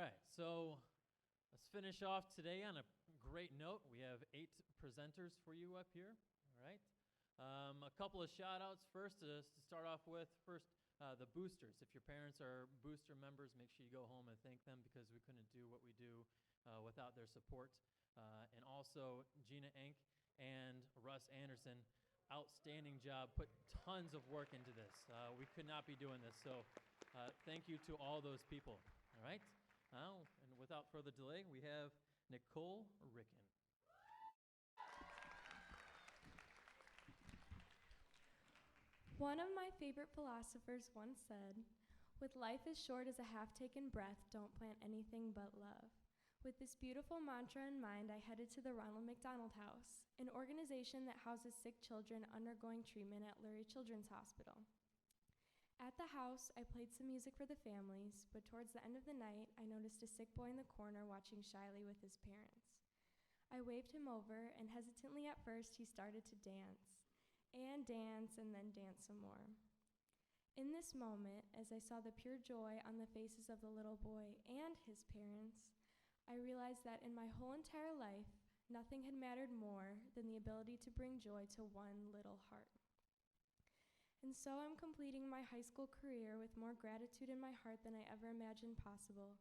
right, so let's finish off today on a great note. We have 8 presenters for you up here, all right? A couple of shout-outs first to start off with. First, the boosters. If your parents are booster members, make sure you go home and thank them because we couldn't do what we do without their support. And also, Gina Enck and Russ Anderson, outstanding job, put tons of work into this. We could not be doing this, so thank you to all those people, all right? Now, and without further delay, we have Nicole Ricken. One of my favorite philosophers once said, "With life as short as a half-taken breath, don't plant anything but love." With this beautiful mantra in mind, I headed to the Ronald McDonald House, an organization that houses sick children undergoing treatment at Lurie Children's Hospital. At the house, I played some music for the families, but towards the end of the night, I noticed a sick boy in the corner watching shyly with his parents. I waved him over, and hesitantly at first, he started to dance, and then dance some more. In this moment, as I saw the pure joy on the faces of the little boy and his parents, I realized that in my whole entire life, nothing had mattered more than the ability to bring joy to one little heart. And so I'm completing my high school career with more gratitude in my heart than I ever imagined possible.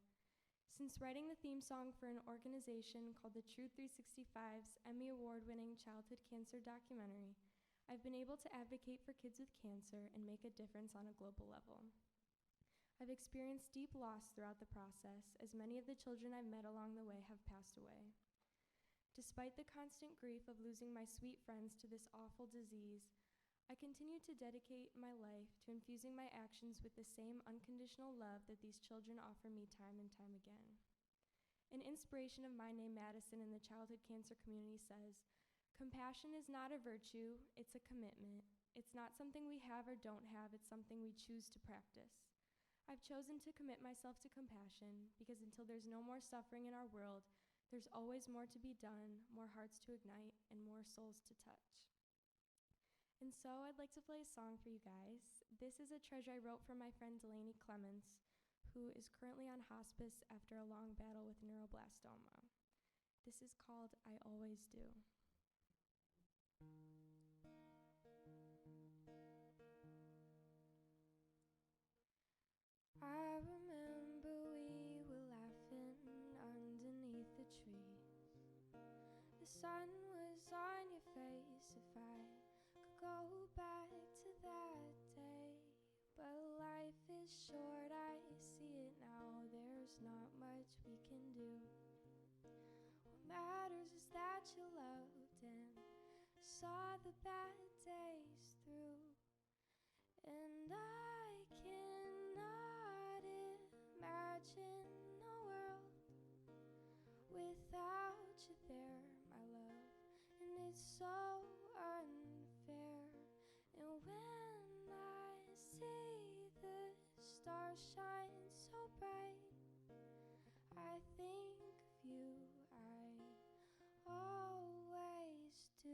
Since writing the theme song for an organization called the True 365's Emmy Award-winning childhood cancer documentary, I've been able to advocate for kids with cancer and make a difference on a global level. I've experienced deep loss throughout the process, as many of the children I've met along the way have passed away. Despite the constant grief of losing my sweet friends to this awful disease, I continue to dedicate my life to infusing my actions with the same unconditional love that these children offer me time and time again. An inspiration of mine named Madison in the childhood cancer community says, "Compassion is not a virtue, it's a commitment. It's not something we have or don't have, it's something we choose to practice." I've chosen to commit myself to compassion because until there's no more suffering in our world, there's always more to be done, more hearts to ignite, and more souls to touch. And so I'd like to play a song for you guys. This is a treasure I wrote for my friend Delaney Clements, who is currently on hospice after a long battle with neuroblastoma. This is called "I Always Do." I remember we were laughing underneath the trees. The sun was on your face. If I could go back to that day, but life is short, I see it now. There's not much we can do. What matters is that you loved and saw the bad days through. And I cannot imagine a world without you there, my love. And it's so unfair. And when I see the stars shine so bright, I think of you, I always do.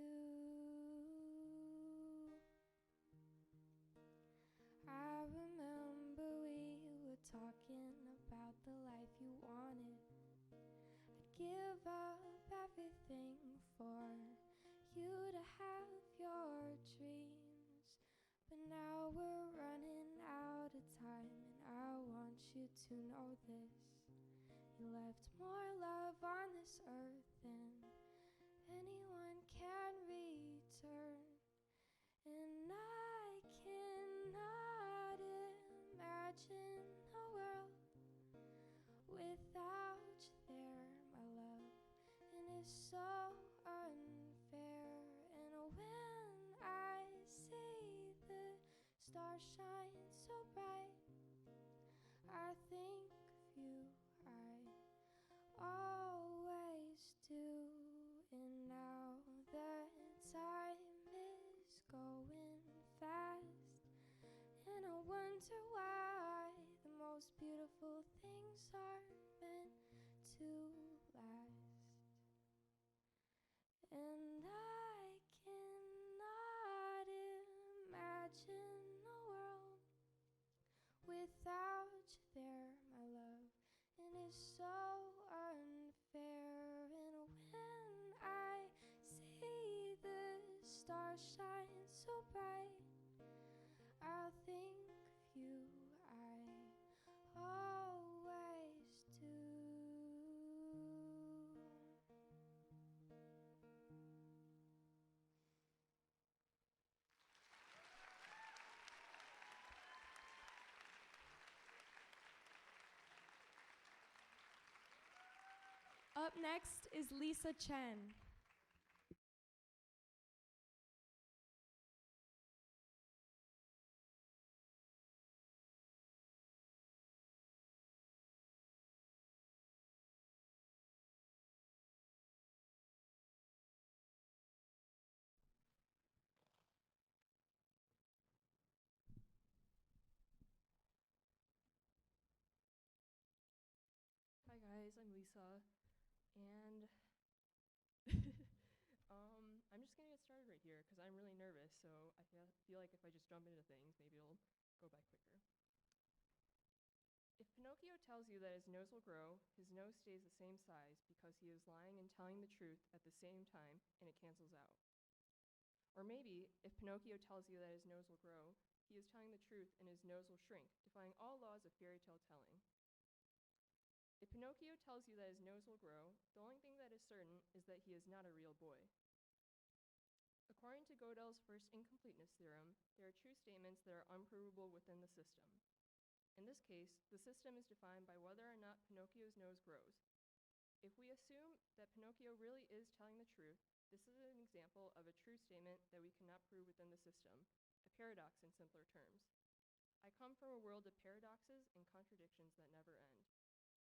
I remember we were talking about the life you wanted. I'd give up everything for you to have your dreams. But now we're running out of time, and I want you to know this. You left more love on this earth than anyone can return. And I cannot imagine a world without you there, my love. And it's so unfair. And when I see the stars shine so bright, I think of you, I always do. And now the time is going fast, and I wonder why the most beautiful things are meant to last. And I cannot imagine a world without you there, my love. And is so unfair. And when I see the stars shine so bright, I'll think of you, I always do. Up next is Lisa Chen. Hi guys, I'm Lisa, and I'm just gonna get started right here because I'm really nervous. So I feel like if I just jump into things, maybe it'll go by quicker. If Pinocchio tells you that his nose will grow, his nose stays the same size because he is lying and telling the truth at the same time, and it cancels out. Or maybe, if Pinocchio tells you that his nose will grow, he is telling the truth and his nose will shrink, defying all laws of fairy tale telling. If Pinocchio tells you that his nose will grow, the only thing that is certain is that he is not a real boy. According to Gödel's first incompleteness theorem, there are true statements that are unprovable within the system. In this case, the system is defined by whether or not Pinocchio's nose grows. If we assume that Pinocchio really is telling the truth, this is an example of a true statement that we cannot prove within the system, a paradox in simpler terms. I come from a world of paradoxes and contradictions that never end.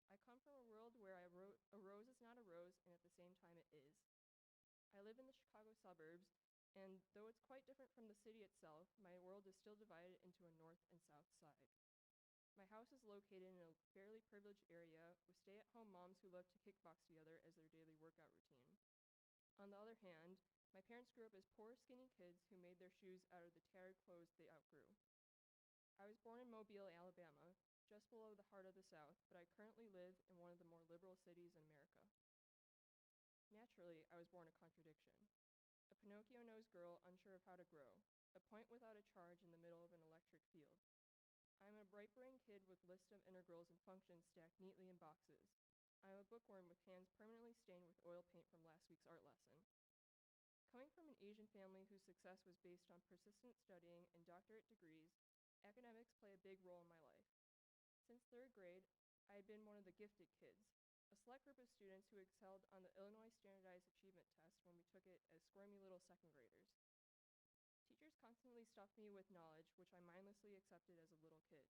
I come from a world where a rose is not a rose, and at the same time it is. I live in the Chicago suburbs, and though it's quite different from the city itself, my world is still divided into a north and south side. My house is located in a fairly privileged area with stay-at-home moms who love to kickbox together as their daily workout routine. On the other hand, my parents grew up as poor, skinny kids who made their shoes out of the tattered clothes they outgrew. I was born in Mobile, Alabama, just below the heart of the South, but I currently live in one of the more liberal cities in America. Naturally, I was born a contradiction. A Pinocchio-nosed girl unsure of how to grow, a point without a charge in the middle of an electric field. I am a bright brain kid with lists of integrals and functions stacked neatly in boxes. I am a bookworm with hands permanently stained with oil paint from last week's art lesson. Coming from an Asian family whose success was based on persistent studying and doctorate degrees, academics play a big role in my life. Since third grade, I had been one of the gifted kids, a select group of students who excelled on the Illinois Standardized Achievement Test when we took it as squirmy little second graders. Teachers constantly stuffed me with knowledge, which I mindlessly accepted as a little kid.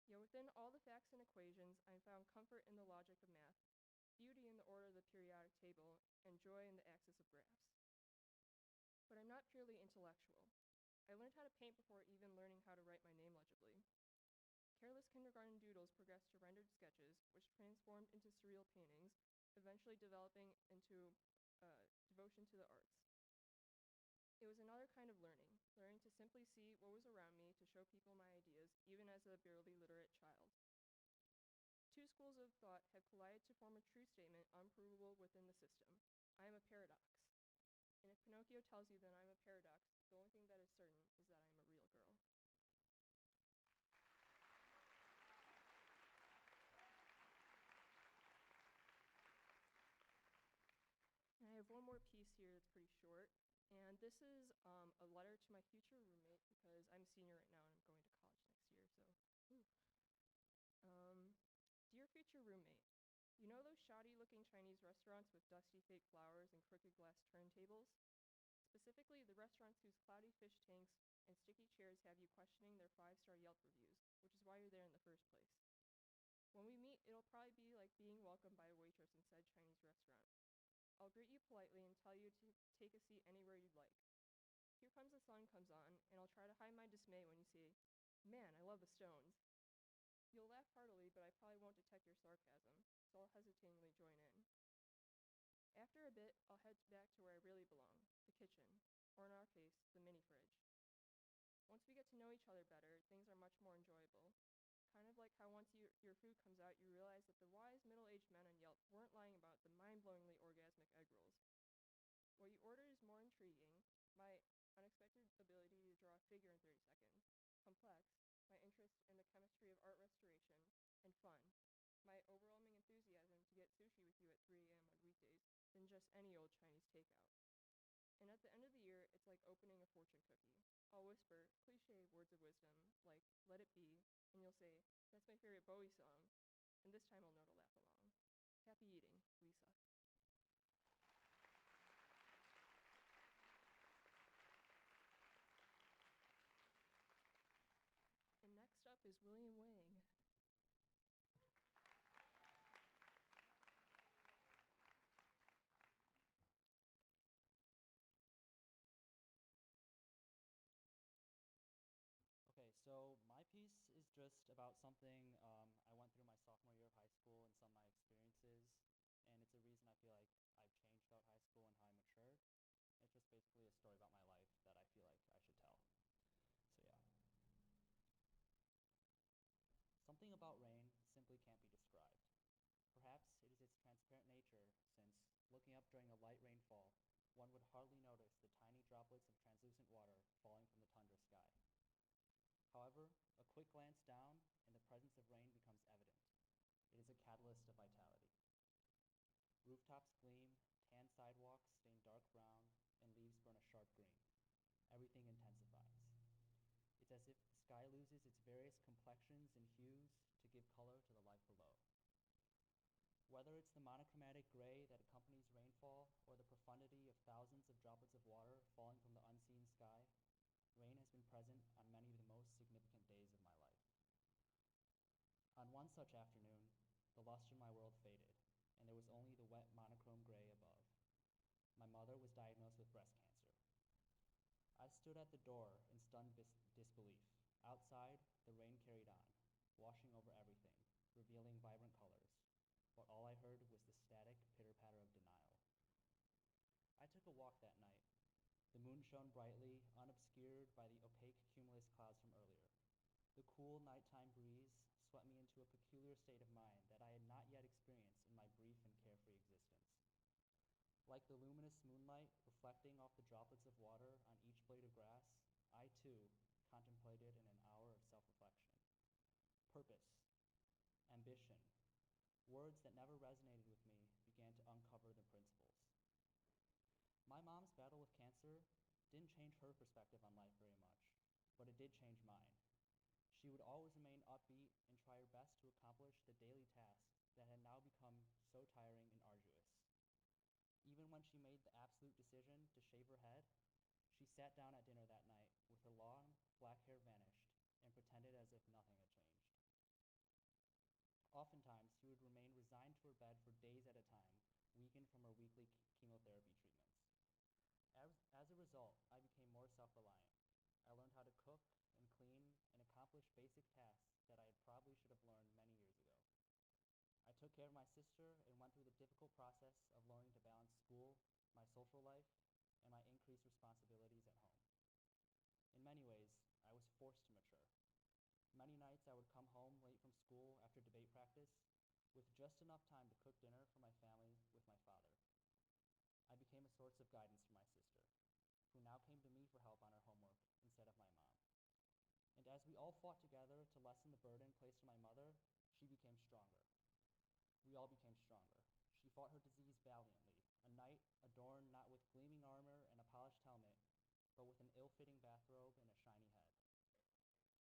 Yet within all the facts and equations, I found comfort in the logic of math, beauty in the order of the periodic table, and joy in the axis of graphs. But I'm not purely intellectual. I learned how to paint before even learning how to write my name legibly. Careless kindergarten doodles progressed to rendered sketches, which transformed into surreal paintings, eventually developing into devotion to the arts. It was another kind of learning to simply see what was around me to show people my ideas, even as a barely literate child. Two schools of thought have collided to form a true statement unprovable within the system. I am a paradox. And if Pinocchio tells you that I'm a paradox, the only thing that is certain is that I am a real girl. And I have one more piece here that's pretty short. And this is a letter to my future roommate because I'm a senior right now and I'm going to college next year. So, dear future roommate, you know those shoddy-looking Chinese restaurants with dusty fake flowers and crooked glass turntables? Specifically, the restaurants whose cloudy fish tanks and sticky chairs have you questioning their 5-star Yelp reviews, which is why you're there in the first place. When we meet, it'll probably be like being welcomed by a waitress in said Chinese restaurant. I'll greet you politely and tell you to take a seat anywhere you'd like. Here Comes the Sun comes on, and I'll try to hide my dismay when you say, "Man, I love the Stones." You'll laugh heartily, but I probably won't detect your sarcasm, so I'll hesitatingly join in. After a bit, I'll head back to where I really belong, the kitchen, or in our case, the mini fridge. Once we get to know each other better, things are much more enjoyable. Kind of like how once your food comes out, you realize that the wise middle-aged men on Yelp weren't lying about the mind-blowingly orgasmic egg rolls. What you ordered is more intriguing, my unexpected ability to draw a figure in 30 seconds, complex, my interest in the chemistry of art restoration, and fun, my overwhelming enthusiasm to get sushi with you at 3 a.m. on weekdays, than just any old Chinese takeout. And at the end of the year, it's like opening a fortune cookie. I'll whisper cliche words of wisdom like, let it be, and you'll say, that's my favorite Bowie song, and this time I'll know to laugh along. Happy eating, Lisa. And next up is William Wang. Okay, so my piece is just about something I went through my sophomore year of high school and some of my experiences, and it's a reason I feel like I've changed throughout high school and how I matured. It's just basically a story about my life that I feel like I should tell. So yeah. Something about rain simply can't be described. Perhaps it is its transparent nature, since looking up during a light rainfall, one would hardly notice the tiny droplets of translucent water falling from the tundra sky. However, a quick glance down and the presence of rain becomes evident. It is a catalyst of vitality. Rooftops gleam, tan sidewalks stain dark brown, and leaves burn a sharp green. Everything intensifies. It's as if the sky loses its various complexions and hues to give color to the life below. Whether it's the monochromatic gray that accompanies rainfall or the profundity of thousands of droplets of water falling from the unseen sky, rain has been present on many of the most significant days of my life. On one such afternoon, the luster in my world faded, and there was only the wet monochrome gray above. My mother was diagnosed with breast cancer. I stood at the door in stunned disbelief. Outside, the rain carried on, washing over everything, revealing vibrant colors. But all I heard was the static pitter-patter of denial. I took a walk that night. The moon shone brightly, unobscured by the opaque cumulus clouds from earlier. The cool nighttime breeze swept me into a peculiar state of mind that I had not yet experienced in my brief and carefree existence. Like the luminous moonlight reflecting off the droplets of water on each blade of grass, I too contemplated in an hour of self-reflection. Purpose, ambition, words that never resonated with me began to uncover the principles. My mom's battle with cancer didn't change her perspective on life very much, but it did change mine. She would always remain upbeat and try her best to accomplish the daily tasks that had now become so tiring and arduous. Even when she made the absolute decision to shave her head, she sat down at dinner that night with her long, black hair vanished and pretended as if nothing had changed. Oftentimes, she would remain resigned to her bed for days at a time, weakened from her weekly chemotherapy treatments. As a result, I became more self-reliant. I learned how to cook and clean and accomplish basic tasks that I probably should have learned many years ago. I took care of my sister and went through the difficult process of learning to balance school, my social life, and my increased responsibilities at home. In many ways, I was forced to mature. Many nights I would come home late from school after debate practice with just enough time to cook dinner for my family with my father. I became a source of guidance for my sister, who now came to me for help on her homework instead of my mom. And as we all fought together to lessen the burden placed on my mother, she became stronger. We all became stronger. She fought her disease valiantly, a knight adorned not with gleaming armor and a polished helmet, but with an ill-fitting bathrobe and a shiny head.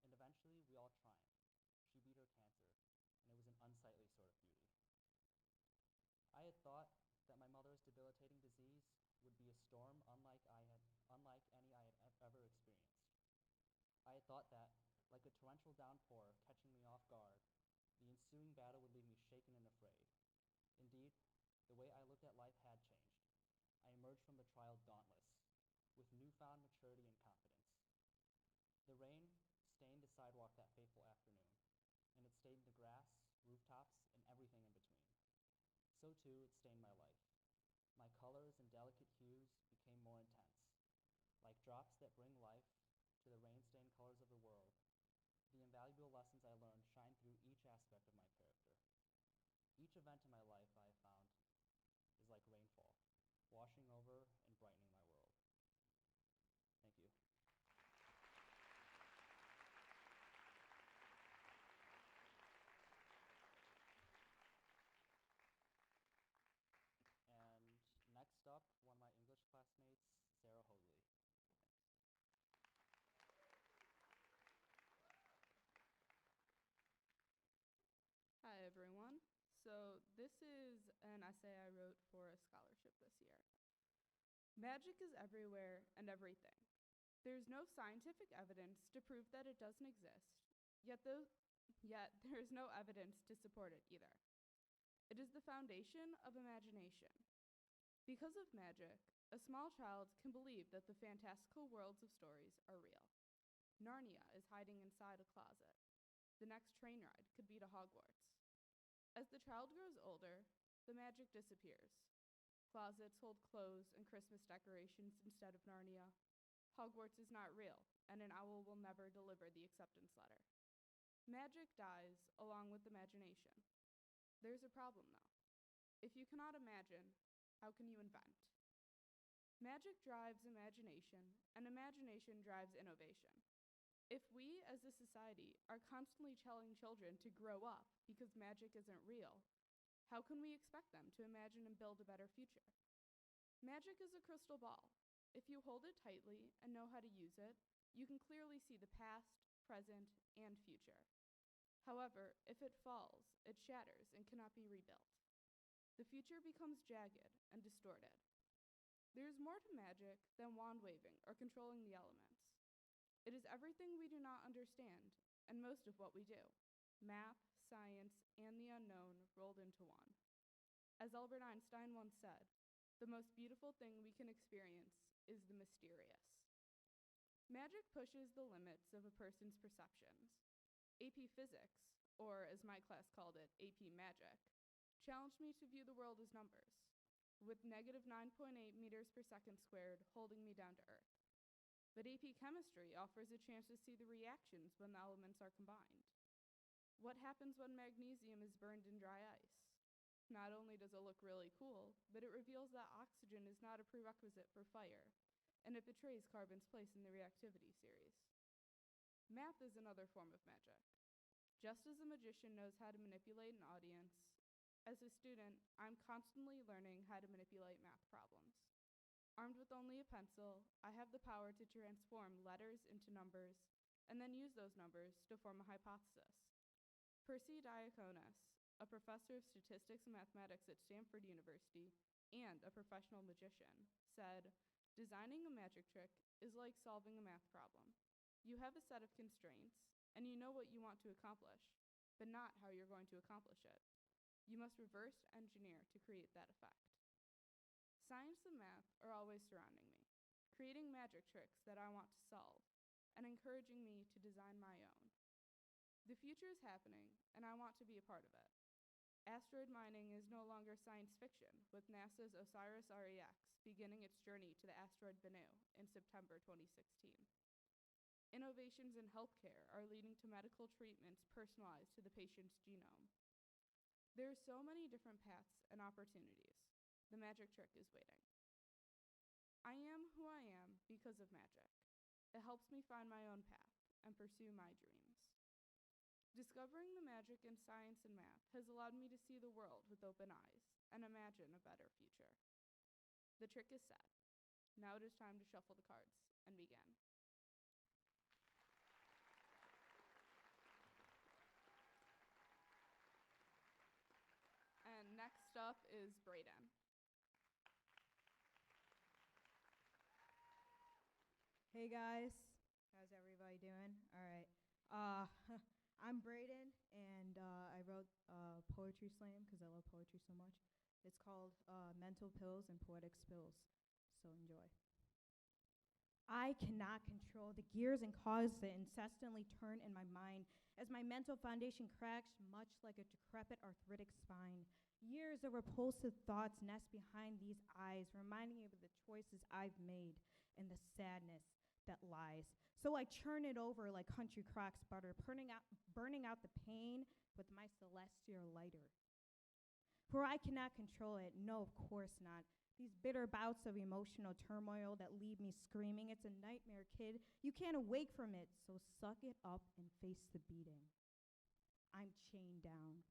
And eventually, we all triumphed. She beat her cancer, and it was an unsightly sort of beauty. I had thought that my mother's debilitating disease would be a storm unlike any I had ever experienced. I had thought that, like a torrential downpour catching me off guard, the ensuing battle would leave me shaken and afraid. Indeed, the way I looked at life had changed. I emerged from the trial dauntless, with newfound maturity and confidence. The rain stained the sidewalk that fateful afternoon, and it stained the grass, rooftops, and everything in between. So too, it stained my life. My colors and delicate hues became more intense. Like drops that bring life to the rain-stained colors of the world, the invaluable lessons I learned shine through each aspect of my character. Each event in my life, I have found, is like rainfall, washing over and brightening my world. Thank you. And next up, one of my English classmates, Sarah Hoadley. Hi, everyone. So, this is an essay I wrote for a scholarship this year. Magic is everywhere and everything. There's no scientific evidence to prove that it doesn't exist, yet there is no evidence to support it either. It is the foundation of imagination. Because of magic, a small child can believe that the fantastical worlds of stories are real. Narnia is hiding inside a closet. The next train ride could be to Hogwarts. As the child grows older, the magic disappears. Closets hold clothes and Christmas decorations instead of Narnia. Hogwarts is not real, and an owl will never deliver the acceptance letter. Magic dies along with imagination. There's a problem, though. If you cannot imagine, how can you invent? Magic drives imagination, and imagination drives innovation. If we, as a society, are constantly telling children to grow up because magic isn't real, how can we expect them to imagine and build a better future? Magic is a crystal ball. If you hold it tightly and know how to use it, you can clearly see the past, present, and future. However, if it falls, it shatters and cannot be rebuilt. The future becomes jagged and distorted. There is more to magic than wand waving or controlling the elements. It is everything we do not understand, and most of what we do. Math, science, and the unknown rolled into one. As Albert Einstein once said, the most beautiful thing we can experience is the mysterious. Magic pushes the limits of a person's perceptions. AP Physics, or as my class called it, AP Magic, challenged me to view the world as numbers, with negative 9.8 meters per second squared holding me down to Earth. But AP Chemistry offers a chance to see the reactions when the elements are combined. What happens when magnesium is burned in dry ice? Not only does it look really cool, but it reveals that oxygen is not a prerequisite for fire, and it betrays carbon's place in the reactivity series. Math is another form of magic. Just as a magician knows how to manipulate an audience, as a student, I'm constantly learning how to manipulate math problems. Armed with only a pencil, I have the power to transform letters into numbers, and then use those numbers to form a hypothesis. Percy Diaconis, a professor of statistics and mathematics at Stanford University and a professional magician, said, "Designing a magic trick is like solving a math problem. You have a set of constraints, and you know what you want to accomplish, but not how you're going to accomplish it. You must reverse engineer to create that effect." Science and math are always surrounding me, creating magic tricks that I want to solve, and encouraging me to design my own. The future is happening, and I want to be a part of it. Asteroid mining is no longer science fiction, with NASA's OSIRIS-REx beginning its journey to the asteroid Bennu in September 2016. Innovations in healthcare are leading to medical treatments personalized to the patient's genome. There are so many different paths and opportunities. The magic trick is waiting. I am who I am because of magic. It helps me find my own path and pursue my dreams. Discovering the magic in science and math has allowed me to see the world with open eyes and imagine a better future. The trick is set. Now it is time to shuffle the cards and begin. And next up is Brayden. Hey guys, how's everybody doing? All right. Uh, I'm Brayden, and I wrote poetry slam because I love poetry so much. It's called Mental Pills and Poetic Spills, so enjoy. I cannot control the gears and causes that incessantly turn in my mind as my mental foundation cracks much like a decrepit arthritic spine. Years of repulsive thoughts nest behind these eyes, reminding me of the choices I've made and the sadness that lies. So I churn it over like country crocks butter, burning out the pain with my celestial lighter. For I cannot control it, no, of course not. These bitter bouts of emotional turmoil that leave me screaming, it's a nightmare, kid. You can't awake from it, so suck it up and face the beating. I'm chained down,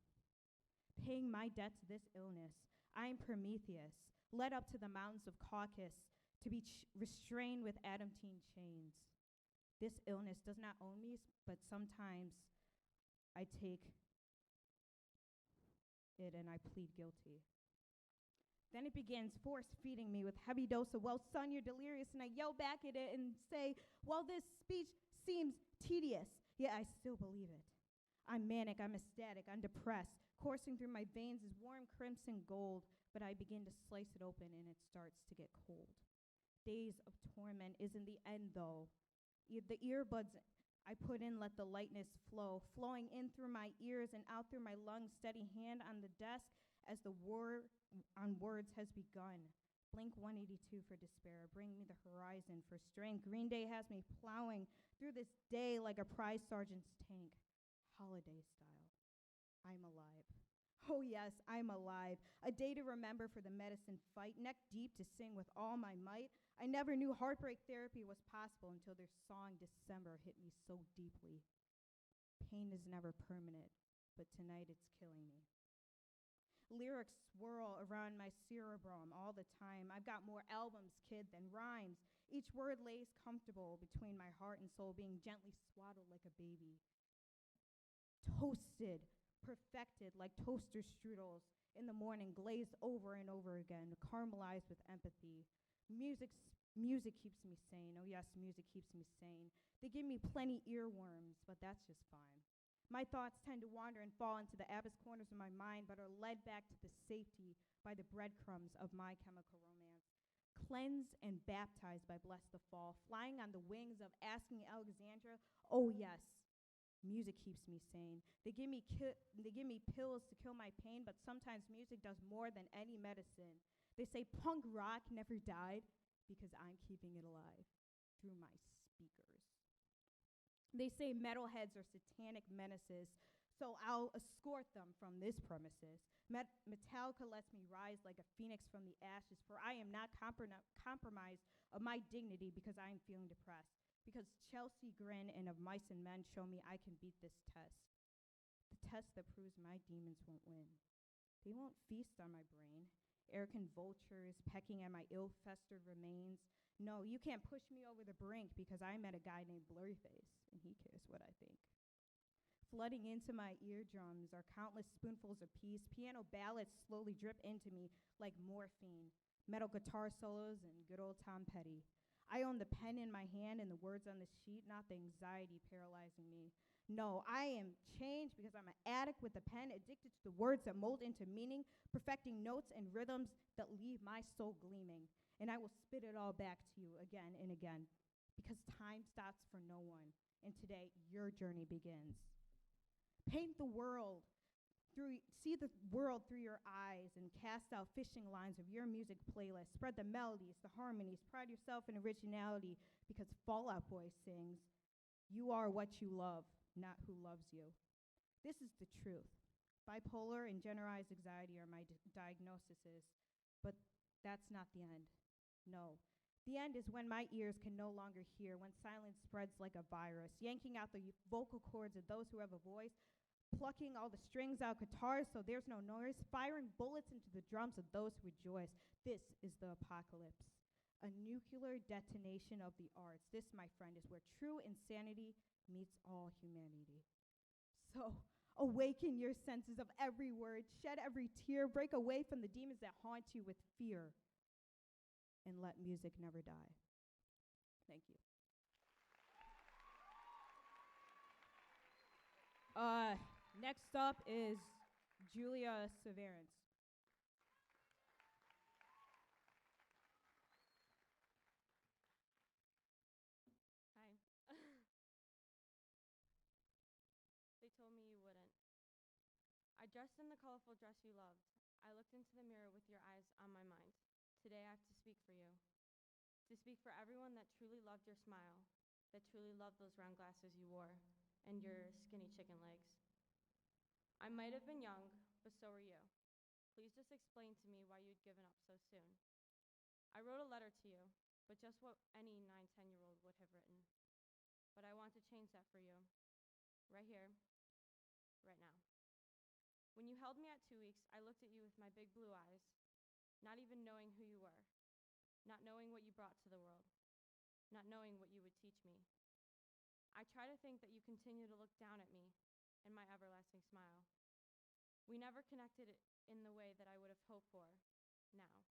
paying my debt to this illness. I'm Prometheus, led up to the mountains of Caucasus to be restrained with adamantine chains. This illness does not own me, but sometimes I take it and I plead guilty. Then it begins force feeding me with heavy dose of, well, son, you're delirious. And I yell back at it and say, well, this speech seems tedious. Yet I still believe it. I'm manic, I'm ecstatic, I'm depressed. Coursing through my veins is warm crimson gold, but I begin to slice it open and it starts to get cold. Days of torment isn't the end, though. The earbuds I put in let the lightness flow, flowing in through my ears and out through my lungs, steady hand on the desk as the war on words has begun. Blink 182 for despair, bring me the horizon for strength. Green Day has me plowing through this day like a prize sergeant's tank, holiday style. I'm alive. Oh yes, I'm alive. A day to remember for the medicine fight, neck deep to sing with all my might. I never knew heartbreak therapy was possible until their song December hit me so deeply. Pain is never permanent, but tonight it's killing me. Lyrics swirl around my cerebrum all the time. I've got more albums, kid, than rhymes. Each word lays comfortable between my heart and soul, being gently swaddled like a baby. Toasted, perfected like toaster strudels in the morning, glazed over and over again, caramelized with empathy. Music keeps me sane. Oh yes, music keeps me sane. They give me plenty earworms, but that's just fine. My thoughts tend to wander and fall into the abyss corners of my mind, but are led back to the safety by the breadcrumbs of My Chemical Romance. Cleansed and baptized by Bless the Fall, flying on the wings of Asking Alexandra. Oh yes, music keeps me sane. They give me pills to kill my pain, but sometimes music does more than any medicine. They say punk rock never died because I'm keeping it alive through my speakers. They say metalheads are satanic menaces, so I'll escort them from this premises. Metallica lets me rise like a phoenix from the ashes, for I am not compromised of my dignity because I am feeling depressed. Because Chelsea Grin and Of Mice and Men show me I can beat this test. The test that proves my demons won't win. They won't feast on my brain. Arrogant vultures pecking at my ill-festered remains. No, you can't push me over the brink because I met a guy named Blurryface, and he cares what I think. Flooding into my eardrums are countless spoonfuls of peace. Piano ballads slowly drip into me like morphine. Metal guitar solos and good old Tom Petty. I own the pen in my hand and the words on the sheet, not the anxiety paralyzing me. No, I am changed because I'm an addict with a pen, addicted to the words that mold into meaning, perfecting notes and rhythms that leave my soul gleaming. And I will spit it all back to you again and again, because time stops for no one. And today, your journey begins. Paint the world see the world through your eyes and cast out fishing lines of your music playlist. Spread the melodies, the harmonies, pride yourself in originality, because Fall Out Boy sings, you are what you love, not who loves you. This is the truth. Bipolar and generalized anxiety are my diagnoses, but that's not the end. No. The end is when my ears can no longer hear, when silence spreads like a virus, yanking out the vocal cords of those who have a voice, plucking all the strings out guitars so there's no noise, firing bullets into the drums of those who rejoice. This is the apocalypse. A nuclear detonation of the arts. This, my friend, is where true insanity meets all humanity. So, awaken your senses of every word, shed every tear, break away from the demons that haunt you with fear, and let music never die. Thank you. Next up is Julia Severance. Hi. They told me you wouldn't. I dressed in the colorful dress you loved. I looked into the mirror with your eyes on my mind. Today I have to speak for you. to speak for everyone that truly loved your smile, that truly loved those round glasses you wore, and your skinny chicken legs. I might have been young, but so were you. Please just explain to me why you'd given up so soon. I wrote a letter to you, but just what any 9, 10-year-old would have written. But I want to change that for you. Right here, right now. When you held me at 2 weeks, I looked at you with my big blue eyes, not even knowing who you were, not knowing what you brought to the world, not knowing what you would teach me. I try to think that you continue to look down at me and my everlasting smile. We never connected in the way that I would have hoped for now.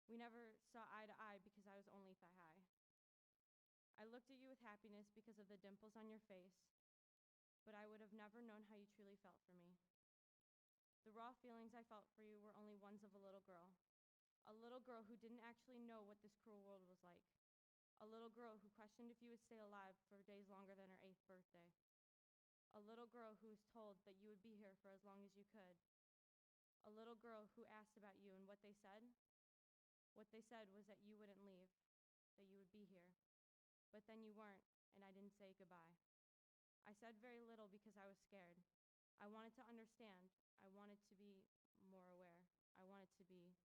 We never saw eye to eye because I was only thigh high. I looked at you with happiness because of the dimples on your face, but I would have never known how you truly felt for me. The raw feelings I felt for you were only ones of a little girl who didn't actually know what this cruel world was like, a little girl who questioned if you would stay alive for days longer than her 8th birthday, a little girl who was told that you would be here for as long as you could, a little girl who asked about you, and what they said? What they said was that you wouldn't leave, that you would be here. But then you weren't, and I didn't say goodbye. I said very little because I was scared. I wanted to understand. I wanted to be more aware. I wanted to be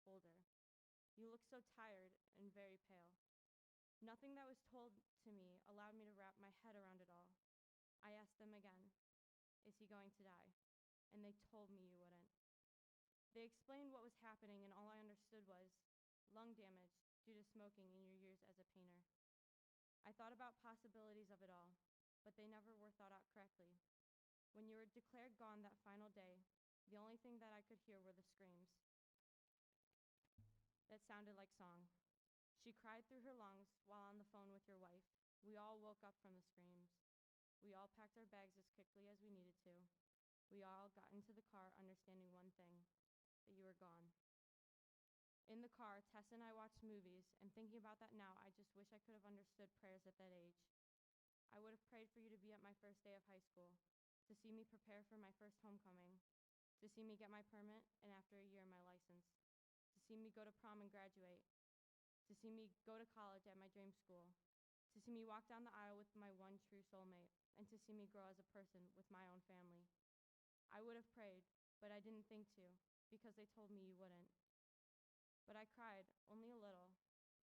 older. You looked so tired and very pale. Nothing that was told to me allowed me to wrap my head around it all. I asked them again, is he going to die? And they told me you wouldn't. They explained what was happening, and all I understood was lung damage due to smoking in your years as a painter. I thought about possibilities of it all, but they never were thought out correctly. When you were declared gone that final day, the only thing that I could hear were the screams that sounded like song. She cried through her lungs while on the phone with your wife. We all woke up from the screams. We all packed our bags as quickly as we needed to. We all got into the car understanding one thing, that you were gone. In the car, Tess and I watched movies, and thinking about that now, I just wish I could have understood prayers at that age. I would have prayed for you to be at my first day of high school, to see me prepare for my first homecoming, to see me get my permit, and after a year, my license, to see me go to prom and graduate, to see me go to college at my dream school, to see me walk down the aisle with my one true soulmate, and to see me grow as a person with my own family. I would have prayed, but I didn't think to, because they told me you wouldn't. But I cried, only a little,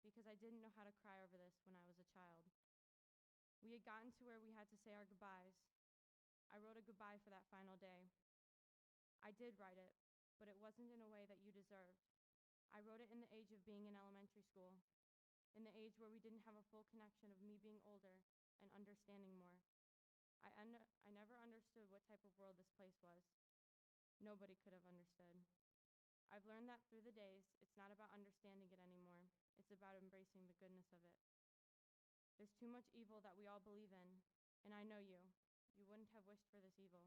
because I didn't know how to cry over this when I was a child. We had gotten to where we had to say our goodbyes. I wrote a goodbye for that final day. I did write it, but it wasn't in a way that you deserved. I wrote it in the age of being in elementary school, in the age where we didn't have a full connection of me being older and understanding more. I never understood what type of world this place was. Nobody could have understood. I've learned that through the days, it's not about understanding it anymore. It's about embracing the goodness of it. There's too much evil that we all believe in, and I know you. You wouldn't have wished for this evil.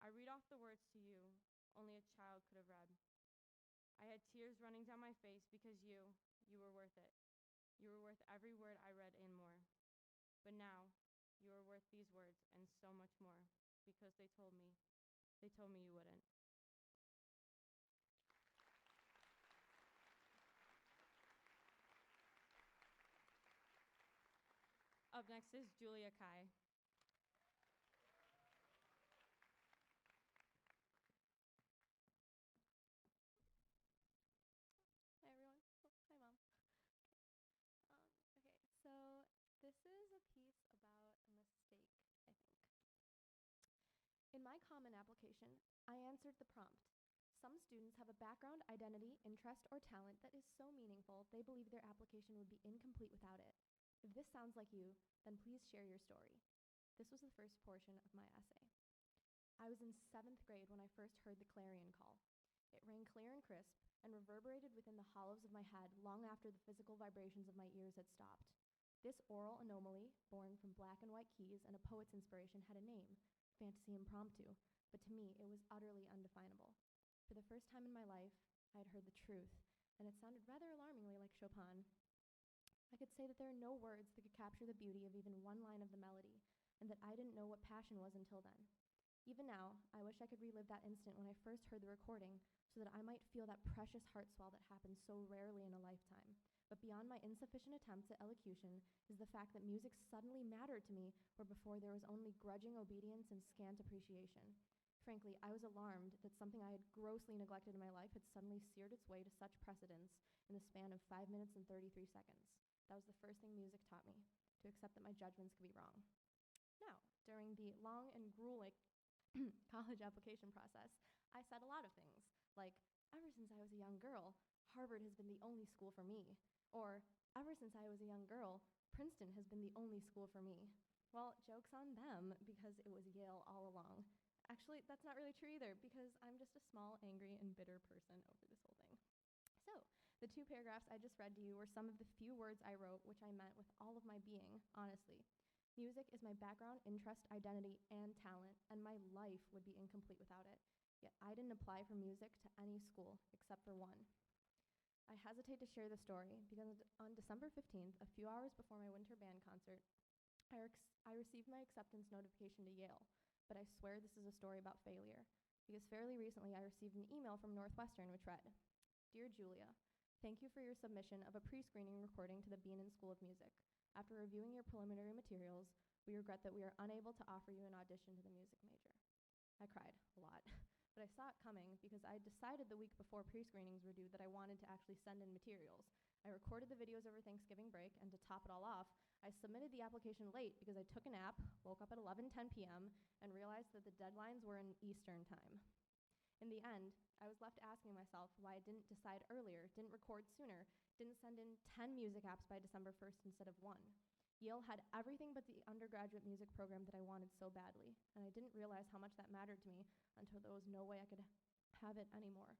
I read off the words to you only a child could have read. I had tears running down my face because you were worth it. You were worth every word I read and more. But now, you are worth these words and so much more, because they told me you wouldn't. Up next is Julia Kai. Hi everyone. Oh, hi mom. Okay, so this is a piece about a mistake, I think. In my common application, I answered the prompt. Some students have a background, identity, interest, or talent that is so meaningful they believe their application would be incomplete without it. If this sounds like you, then please share your story. This was the first portion of my essay. I was in 7th grade when I first heard the clarion call. It rang clear and crisp and reverberated within the hollows of my head long after the physical vibrations of my ears had stopped. This oral anomaly, born from black and white keys and a poet's inspiration, had a name, Fantasy Impromptu, but to me it was utterly undefinable. For the first time in my life, I had heard the truth, and it sounded rather alarmingly like Chopin. I could say that there are no words that could capture the beauty of even one line of the melody, and that I didn't know what passion was until then. Even now, I wish I could relive that instant when I first heard the recording, so that I might feel that precious heart swell that happens so rarely in a lifetime, But beyond my insufficient attempts at elocution is the fact that music suddenly mattered to me where before there was only grudging obedience and scant appreciation. Frankly, I was alarmed that something I had grossly neglected in my life had suddenly seared its way to such precedence in the span of 5 minutes and 33 seconds. That was the first thing music taught me, to accept that my judgments could be wrong. Now, during the long and grueling college application process, I said a lot of things, like, ever since I was a young girl, Harvard has been the only school for me. Or, ever since I was a young girl, Princeton has been the only school for me. Well, joke's on them, because it was Yale all along. Actually, that's not really true either, because I'm just a small, angry, and bitter person over this whole thing. So, the 2 paragraphs I just read to you were some of the few words I wrote, which I meant with all of my being, honestly. Music is my background, interest, identity, and talent, and my life would be incomplete without it. Yet I didn't apply for music to any school except for one. I hesitate to share the story because on December 15th, a few hours before my winter band concert, I received my acceptance notification to Yale, but I swear this is a story about failure, because fairly recently I received an email from Northwestern which read, "Dear Julia, thank you for your submission of a pre-screening recording to the Beanan School of Music. After reviewing your preliminary materials, we regret that we are unable to offer you an audition to the music major." I cried a lot, but I saw it coming because I had decided the week before pre-screenings were due that I wanted to actually send in materials. I recorded the videos over Thanksgiving break, and to top it all off, I submitted the application late because I took a nap, woke up at 11:10 p.m., and realized that the deadlines were in Eastern time. In the end, I was left asking myself why I didn't decide earlier, didn't record sooner, didn't send in 10 music apps by December 1st instead of 1. Yale had everything but the undergraduate music program that I wanted so badly, and I didn't realize how much that mattered to me until there was no way I could have it anymore.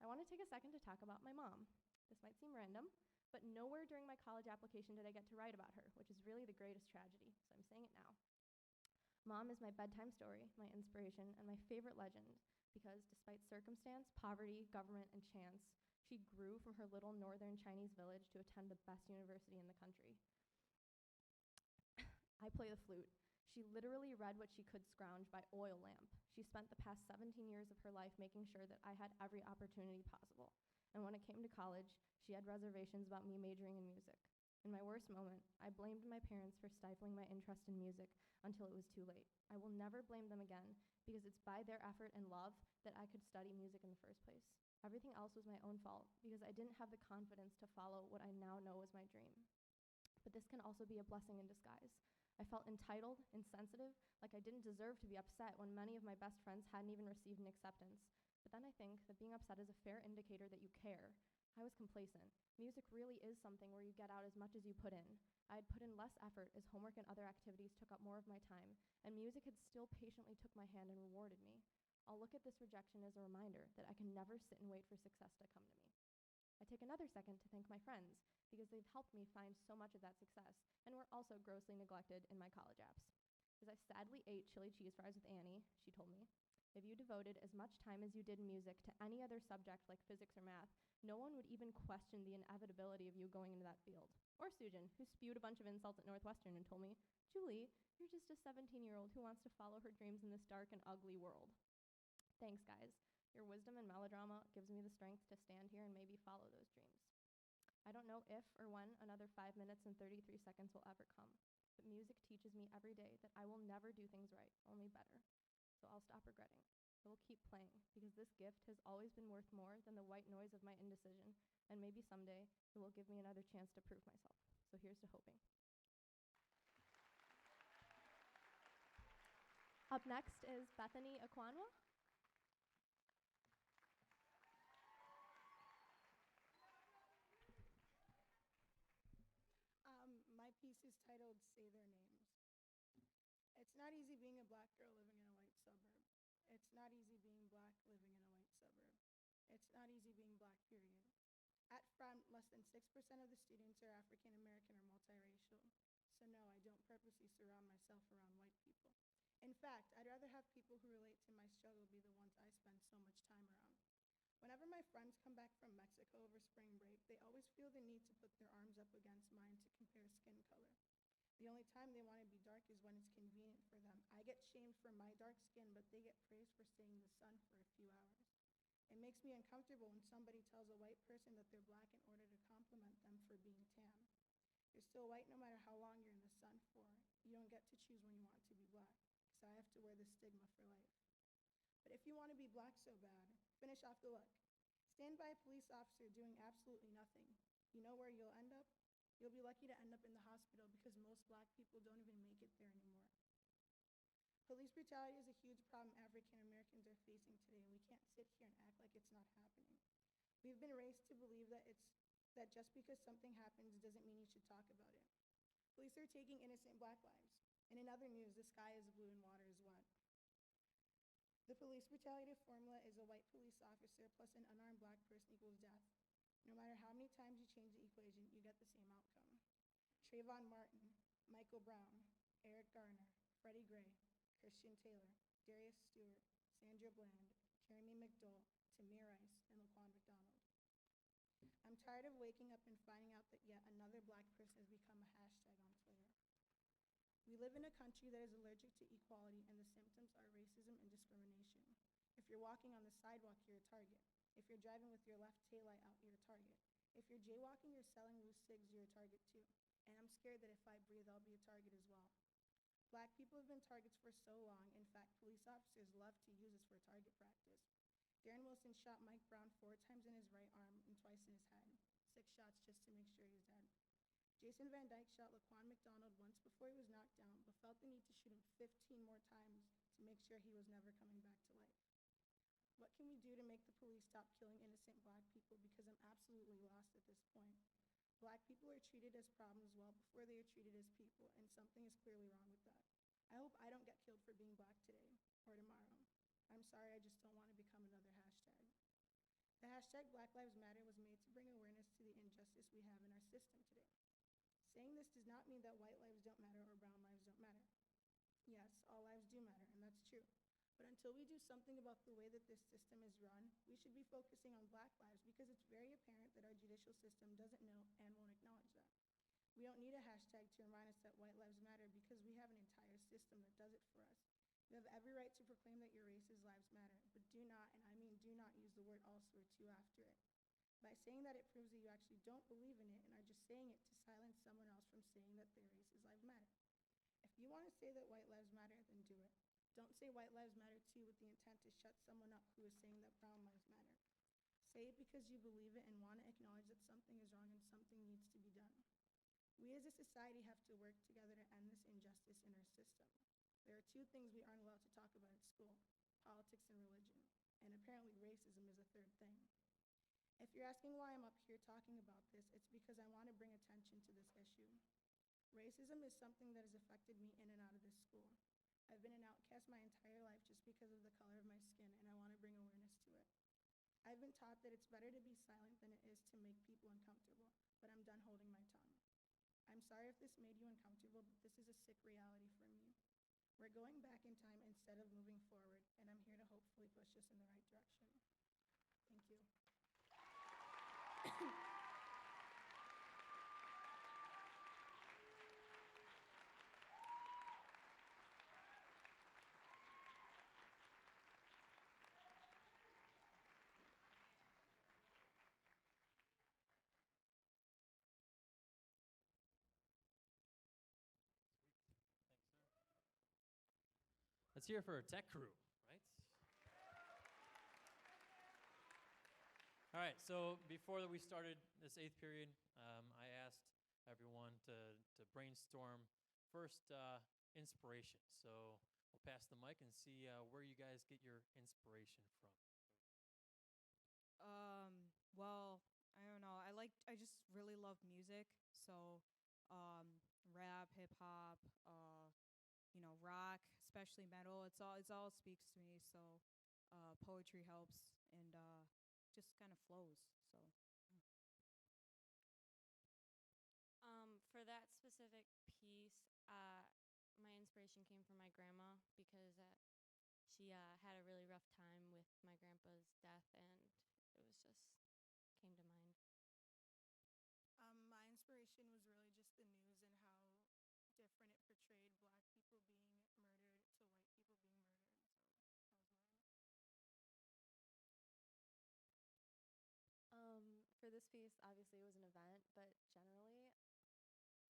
I want to take a second to talk about my mom. This might seem random, but nowhere during my college application did I get to write about her, which is really the greatest tragedy, so I'm saying it now. Mom is my bedtime story, my inspiration, and my favorite legend, because despite circumstance, poverty, government, and chance, she grew from her little northern Chinese village to attend the best university in the country. I play the flute. She literally read what she could scrounge by oil lamp. She spent the past 17 years of her life making sure that I had every opportunity possible. And when it came to college, she had reservations about me majoring in music. In my worst moment, I blamed my parents for stifling my interest in music until it was too late. I will never blame them again, because it's by their effort and love that I could study music in the first place. Everything else was my own fault, because I didn't have the confidence to follow what I now know is my dream. But this can also be a blessing in disguise. I felt entitled, insensitive, like I didn't deserve to be upset when many of my best friends hadn't even received an acceptance. But then I think that being upset is a fair indicator that you care. I was complacent. Music really is something where you get out as much as you put in. I had put in less effort as homework and other activities took up more of my time, and music had still patiently took my hand and rewarded me. I'll look at this rejection as a reminder that I can never sit and wait for success to come to me. I take another second to thank my friends, because they've helped me find so much of that success, and were also grossly neglected in my college apps. As I sadly ate chili cheese fries with Annie, she told me, "If you devoted as much time as you did music to any other subject like physics or math, no one would even question the inevitability of you going into that field." Or Susan, who spewed a bunch of insults at Northwestern and told me, "Julie, you're just a 17-year-old who wants to follow her dreams in this dark and ugly world." Thanks, guys. Your wisdom and melodrama gives me the strength to stand here and maybe follow those dreams. I don't know if or when another 5 minutes and 33 seconds will ever come, but music teaches me every day that I will never do things right, only better. So I'll stop regretting. I will keep playing, because this gift has always been worth more than the white noise of my indecision, and maybe someday it will give me another chance to prove myself. So here's to hoping. Up next is Bethany Akwanwa. My piece is titled Say Their Names. It's not easy being a black girl living in a white suburb. It's not easy being black living in a white suburb. It's not easy being black, period. At Fremd, less than 6% of the students are African American or multiracial. So no, I don't purposely surround myself around white people. In fact, I'd rather have people who relate to my struggle be the ones I spend so much time around. Whenever my friends come back from Mexico over spring break, they always feel the need to put their arms up against mine to compare skin color. The only time they want to be dark is when it's convenient for them. I get shamed for my dark skin, but they get praised for staying in the sun for a few hours. It makes me uncomfortable when somebody tells a white person that they're black in order to compliment how long you're in the sun for. You don't get to choose when you want to be black, because I have to wear the stigma for life. But if you want to be black so bad, finish off the look. Stand by a police officer doing absolutely nothing. You know where you'll end up? You'll be lucky to end up in the hospital because most black people don't even make it there anymore. Police brutality is a huge problem African Americans are facing today, and we can't sit here and act like it's not happening. We've been raised to believe that just because something happens doesn't mean you should talk about it. Police are taking innocent black lives. And in other news, the sky is blue and water is wet. The police brutality formula is a white police officer plus an unarmed black person equals death. No matter how many times you change the equation, you get the same outcome. Trayvon Martin, Michael Brown, Eric Garner, Freddie Gray, Christian Taylor, Darius Stewart, Sandra Bland, Jeremy McDowell, Tamir Rice, and Laquan McDonald. I'm tired of waking up and finding out that yet another black person has become a hashtag on Twitter. We live in a country that is allergic to equality, and the symptoms are racism and discrimination. If you're walking on the sidewalk, you're a target. If you're driving with your left taillight out, you're a target. If you're jaywalking or selling loose cigs, you're a target too. And I'm scared that if I breathe, I'll be a target as well. Black people have been targets for so long. In fact, police officers love to use us for target practice. Darren Wilson shot Mike Brown 4 times in his right arm and twice in his head. 6 shots just to make sure he's dead. Jason Van Dyke shot Laquan McDonald once before he was knocked down, but felt the need to shoot him 15 more times to make sure he was never coming back to life. What can we do to make the police stop killing innocent black people? Because I'm absolutely lost at this point. Black people are treated as problems well before they are treated as people, and something is clearly wrong with that. I hope I don't get killed for being black today or tomorrow. I'm sorry, I just don't want to become another hashtag. The hashtag Black Lives Matter was made to bring awareness to the injustice we have in our system today. Saying this does not mean that white lives don't matter or brown lives don't matter. Yes, all lives do matter, and that's true. But until we do something about the way that this system is run, we should be focusing on black lives because it's very apparent that our judicial system doesn't know and won't acknowledge that. We don't need a hashtag to remind us that white lives matter because we have an entire system that does it for us. You have every right to proclaim that your race's lives matter, but do not, and I mean do not, use the word also or to after it. By saying that, it proves that you actually don't believe in it and are just saying it to silence someone else from saying that their race's lives matter. If you want to say that white lives matter, then do it. Don't say white lives matter too with the intent to shut someone up who is saying that brown lives matter. Say it because you believe it and want to acknowledge that something is wrong and something needs to be done. We as a society have to work together to end this injustice in our system. There are 2 things we aren't allowed to talk about at school: politics and religion. And apparently racism is a 3rd thing. If you're asking why I'm up here talking about this, it's because I want to bring attention to this issue. Racism is something that has affected me in and out of this school. I've been an outcast my entire life just because of the color of my skin, and I want to bring awareness to it. I've been taught that it's better to be silent than it is to make people uncomfortable, but I'm done holding my tongue. I'm sorry if this made you uncomfortable, but this is a sick reality for me. We're going back in time instead of moving forward, and I'm here to hopefully push us in the right direction. Thank you. Let's hear it for our tech crew, right? All right, so before we started this 8th period, I asked everyone to brainstorm first inspiration. So we'll pass the mic and see where you guys get your inspiration from. Well, I don't know. I just really love music. So, rap, hip hop, rock, especially metal. It's all speaks to me. So, poetry helps and just kind of flows. So, For that specific piece, my inspiration came from my grandma because she had a really rough time with my grandpa's death, and it was just came to mind. My inspiration was really just the news and how different it portrayed black people being murdered to white people being murdered. For this piece, obviously it was an event, but generally,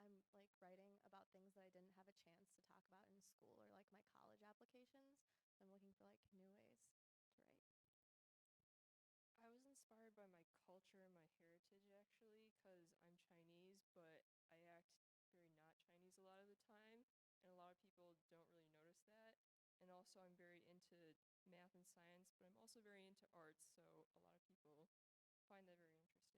I'm like writing about things that I didn't have a chance to talk about in school or like my college applications. So I'm looking for like new ways to write. I was inspired by my culture and my heritage actually, because I'm Chinese, but I act very not Chinese a lot of the time, and a lot of people don't really notice that. And also, I'm very into math and science, but I'm also very into arts, so a lot of people find that very interesting.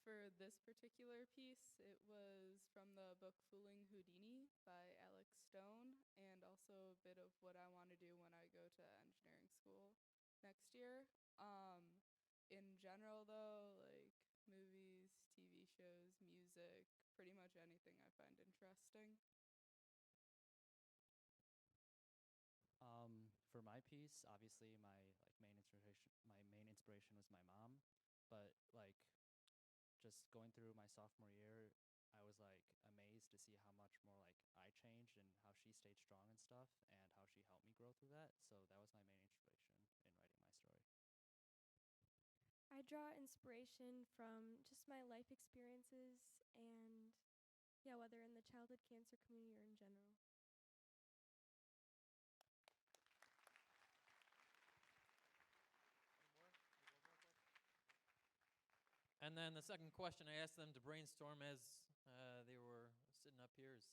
For this particular piece, it was from the book Fooling Houdini by Alex Stone, and also a bit of what I want to do when I go to engineering school next year. In general, though, like movies, TV shows, music, pretty much anything I find interesting. For my piece, obviously my main inspiration was my mom, but like just going through my sophomore year, I was like amazed to see how much more like I changed and how she stayed strong and stuff, and how she helped me grow through that. So that was my main inspiration in writing my story. I draw inspiration from just my life experiences and, yeah, whether in the childhood cancer community or in general. And then the second question I asked them to brainstorm as they were sitting up here is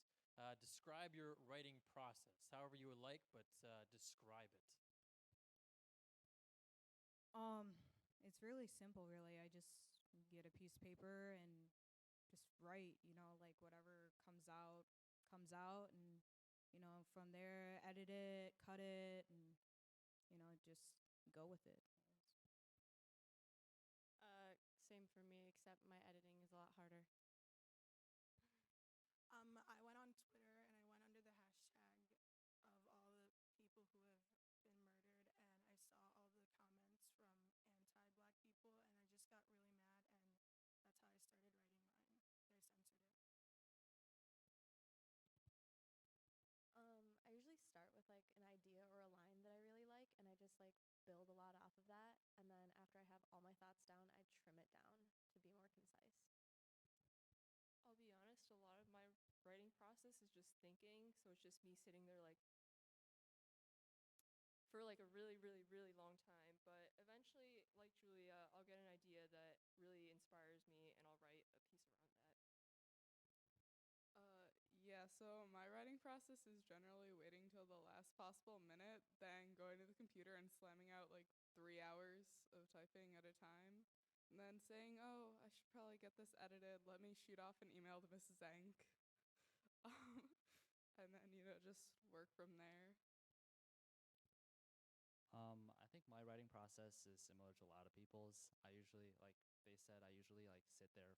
describe your writing process, however you would like, but describe it. It's really simple, really. I just get a piece of paper and just write, like whatever comes out, and from there edit it, cut it, and just go with it. Same for me, except my editing is a lot harder. I went on Twitter and I went under the hashtag of all the people who have been murdered, and I saw all the comments from anti-black people, and I just got really mad, and that's how I started writing mine. But I censored it. I usually start with like an idea or a line that I really like, and I just like build a lot off of that. And then after I have all my thoughts down, I trim it down to be more concise. I'll be honest, a lot of my writing process is just thinking, so it's just me sitting there like for like a really, really, really long time. But eventually, like Julia, I'll get an idea that really inspires me, and I'll write a piece around that. Yeah, so my writing process is generally waiting till the last possible minute, then going to the computer and slamming out like 3 hours of typing at a time, and then saying, oh, I should probably get this edited. Let me shoot off an email to Mrs. Zank. um, and then, just work from there. I think my writing process is similar to a lot of people's. I usually, like they said, I usually like sit there